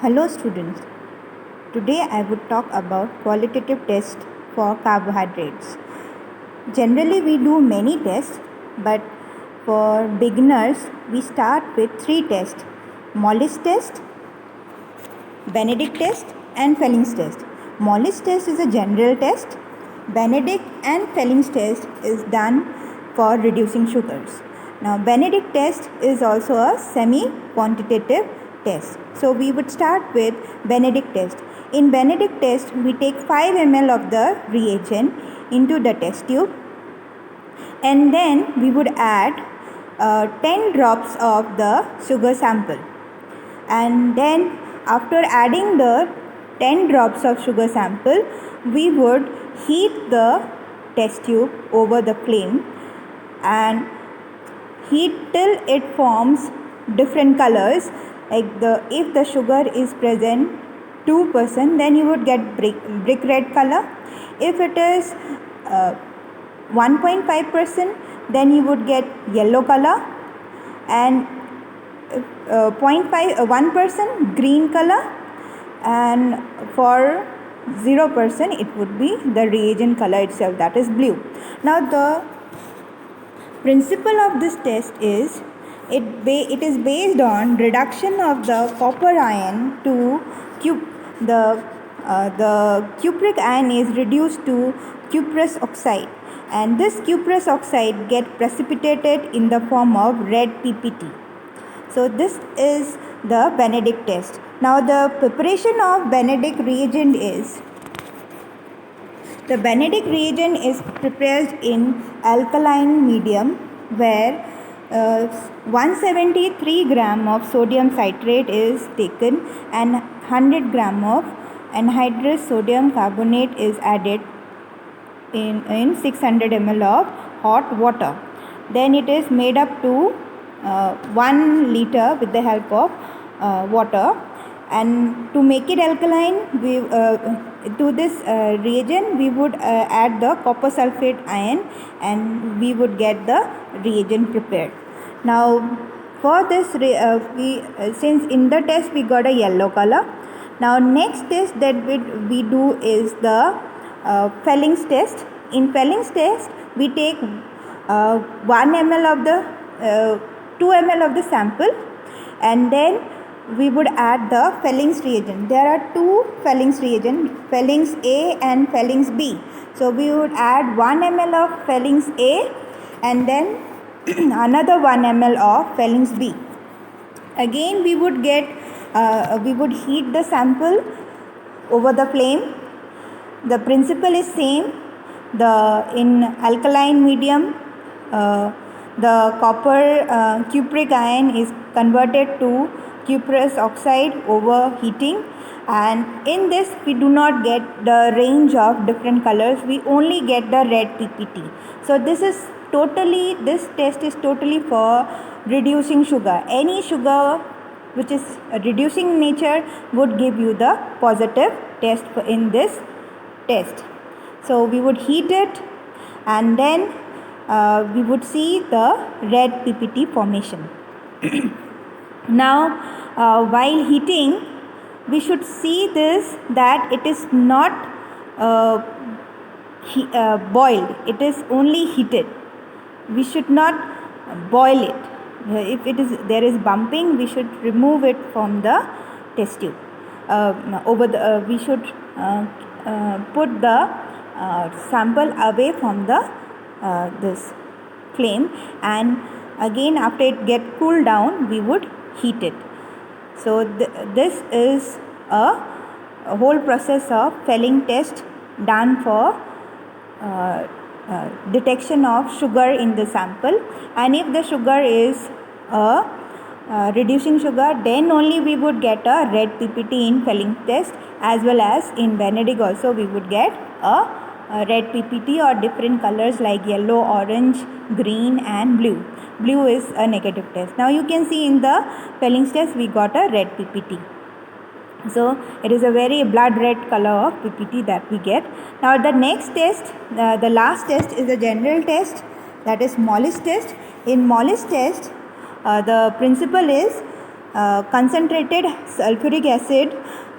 Hello students, today I would talk about qualitative tests for carbohydrates. Generally we do many tests, but for beginners we start with 3 tests: Mollis test, Benedict test and Fellings test. Mollis test is a general test. Benedict and Fellings test is done for reducing sugars. Now Benedict test is also a semi-quantitative test. So we would start with Benedict test. In Benedict test we take 5 ml of the reagent into the test tube, and then we would add 10 drops of the sugar sample, and then after adding the 10 drops of sugar sample we would heat the test tube over the flame and heat till it forms different colors. Like if the sugar is present 2%, then you would get brick red color. If it is 1.5%, then you would get yellow color, and 1% green color, and for 0% it would be the reagent color itself, that is blue. Now the principle of this test is it is based on reduction of the copper ion to the cupric ion is reduced to cuprous oxide, and this cuprous oxide get precipitated in the form of red PPT. So this is the Benedict test. Now the preparation of Benedict reagent is, the Benedict reagent is prepared in alkaline medium where 173 gram of sodium citrate is taken and 100 gram of anhydrous sodium carbonate is added in 600 ml of hot water. Then it is made up to 1 liter with the help of water, and to make it alkaline to this reagent we would add the copper sulfate ion and we would get the reagent prepared. Now for this since in the test we got a yellow color, now next test that we do is the Fellings test. In Fellings test we take 1 ml of the 2 ml of the sample, and then we would add the Fellings reagent. There are 2 Fellings reagent, Fellings A and Fellings B. So we would add 1 ml of Fellings A and then another 1 ml of Fellings B. Again we would heat the sample over the flame. The principle is same. In alkaline medium the copper cupric ion is converted to cuprous oxide over heating, and in this we do not get the range of different colors, we only get the red PPT. So this test is totally for reducing sugar. Any sugar which is reducing nature would give you the positive test in this test. So we would heat it and then we would see the red PPT formation. Now while heating we should see this that it is not boiled, it is only heated. We should not boil it. If there is bumping, we should remove it from the test tube. We should put the sample away from the this flame, and again after it get cooled down we would heat it. So this is a whole process of Fellings test done for detection of sugar in the sample, and if the sugar is reducing sugar, then only we would get a red PPT in Fellings test, as well as in Benedict also we would get a red PPT or different colors like yellow, orange, green and blue. Blue is a negative test. Now you can see in the Fellings test we got a red PPT. So it is a very blood red color of PPT that we get. Now the next test, the last test is a general test, that is Mollis test. In Mollis test the principle is concentrated sulfuric acid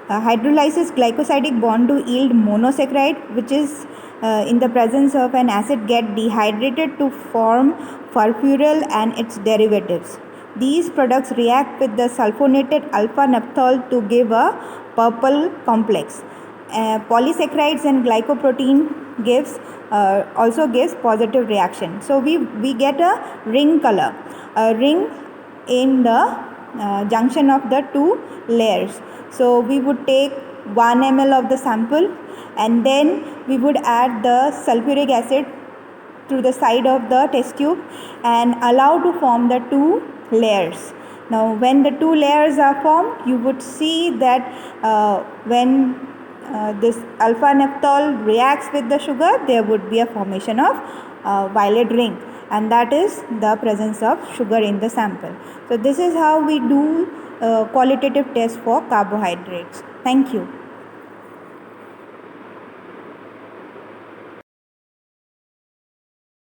hydrolyzes glycosidic bond to yield monosaccharide, which is in the presence of an acid get dehydrated to form furfural and its derivatives. These products react with the sulfonated alpha naphthol to give a purple complex. Polysaccharides and glycoprotein also gives positive reaction. So we get a ring color, a ring in the junction of the two layers. So we would take 1 ml of the sample, and then we would add the sulfuric acid through the side of the test tube and allow to form the two layers. Now when the two layers are formed, you would see that when this alpha naphthol reacts with the sugar, there would be a formation of violet ring, and that is the presence of sugar in the sample. So this is how we do qualitative test for carbohydrates. Thank you.